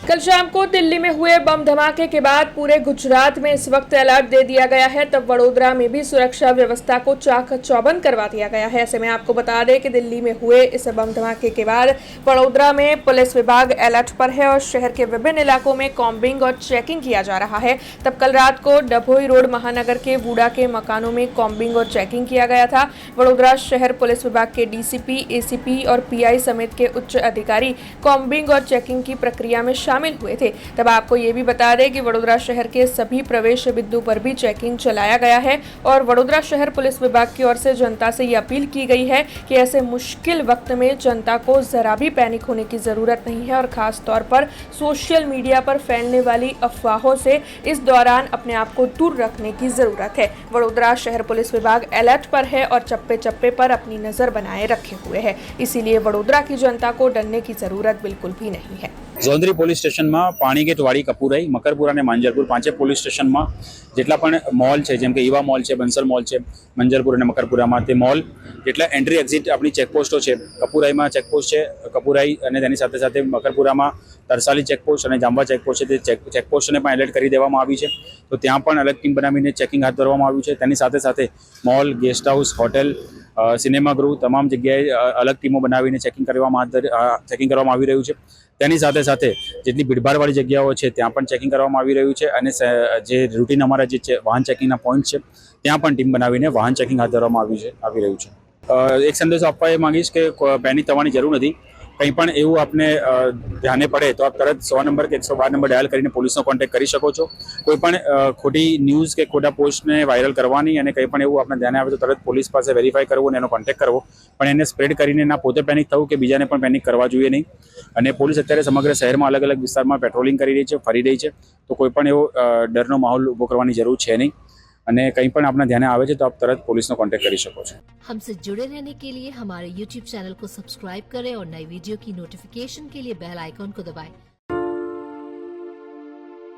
कल शाम को दिल्ली में हुए बम धमाके के बाद पूरे गुजरात में इस वक्त अलर्ट दे दिया गया है। तब वडोदरा में भी सुरक्षा व्यवस्था को चाक चौबंद करवा दिया गया है। ऐसे में आपको बता दें कि दिल्ली में हुए इस बम धमाके के बाद वडोदरा में पुलिस विभाग अलर्ट पर है और शहर के विभिन्न इलाकों में कॉम्बिंग और चेकिंग किया जा रहा है। तब कल रात को डभोई रोड महानगर के वूडा के मकानों में कॉम्बिंग और चेकिंग किया गया था। वडोदरा शहर पुलिस विभाग के डीसीपी, एसीपी और पीआई समेत के उच्च अधिकारी कॉम्बिंग और चेकिंग की प्रक्रिया में शामिल हुए थे। तब आपको ये भी बता दें कि वडोदरा शहर के सभी प्रवेश बिंदु पर भी चेकिंग चलाया गया है और वडोदरा शहर पुलिस विभाग की ओर से जनता से ये अपील की गई है कि ऐसे मुश्किल वक्त में जनता को जरा भी पैनिक होने की जरूरत नहीं है और खास तौर पर सोशल मीडिया पर फैलने वाली अफवाहों से इस दौरान अपने आप को दूर रखने की जरूरत है। वडोदरा शहर पुलिस विभाग अलर्ट पर है और चप्पे चप्पे पर अपनी नजर बनाए रखे हुए है, इसीलिए वडोदरा की जनता को डरने की जरूरत बिल्कुल भी नहीं है। ઝોંદરી પોલીસ સ્ટેશનમાં પાણીગેટ વાડી કપુરાઈ મકરપુરા અને માંજરપુર પાંચે પોલીસ સ્ટેશનમાં જેટલા પણ મોલ છે જેમ કે ઈવા મોલ છે, બંસલ મોલ છે, મંજરપુર અને મકરપુરામાં તે મોલ જેટલા એન્ટ્રી એક્ઝિટ આપણી ચેકપોસ્ટો છે, કપુરાઈમાં ચેકપોસ્ટ છે, કપુરાઈ અને તેની સાથે સાથે મકરપુરામાં તરસાલી ચેકપોસ્ટ અને જાંબા ચેકપોસ્ટ છે તે ચેકપોસ્ટને પણ એલર્ટ કરી દેવામાં આવી છે। તો ત્યાં પણ અલગ ટીમ બનાવીને ચેકિંગ હાથ ધરવામાં આવ્યું છે। તેની સાથે સાથે મોલ, ગેસ્ટ હાઉસ, હોટેલ, સિનેમાગૃહ તમામ જગ્યાએ અલગ ટીમો બનાવીને ચેકિંગ કરવામાં આવી રહ્યું છે। તેની સાથે સાથે જેટલી ભીડભાડવાળી જગ્યાઓ છે ત્યાં પણ ચેકિંગ કરવામાં આવી રહ્યું છે અને જે રૂટીન અમારા જે વાહન ચેકિંગના પોઈન્ટ છે ત્યાં પણ ટીમ બનાવીને વાહન ચેકિંગ હાથ ધરવામાં આવી રહ્યું છે। એક સંદેશો આપવા એ માંગીશ કે પેનિક થવાની જરૂર નથી। કંઈ પણ એવું આપને ધ્યાને પડે તો આપ તરત 100 નંબર કે 112 નંબર ડાયલ કરીને પોલીસનો કોન્ટેક્ટ કરી શકો છો। કોઈ પણ ખોટી ન્યૂઝ કે ખોટા પોસ્ટને વાયરલ કરવાની અને કંઈ પણ એવું આપણે ધ્યાને આવે તો તરત પોલીસ પાસે વેરીફાઈ કરવું અને એનો કોન્ટેક્ટ કરવો, પણ એને સ્પ્રેડ કરીને ના પોતે પેનિક થવું કે બીજાને પણ પેનિક કરવા જોઈએ નહીં। અને પોલીસ અત્યારે સમગ્ર શહેરમાં અલગ અલગ વિસ્તારમાં પેટ્રોલિંગ કરી રહી છે, ફરી રહી છે, તો કોઈ પણ એવો ડરનો માહોલ ઊભો કરવાની જરૂર છે નહીં। અને કંઈ પણ આપના ધ્યાને આવે છે તો આપ તરત પોલીસનો કોન્ટેક્ટ કરી શકો છો। हमसे जुड़े रहने के लिए हमारे YouTube चैनल को सब्सक्राइब करें और नई वीडियो की नोटिफिकेशन के लिए बेल आइकॉन को दबाएं।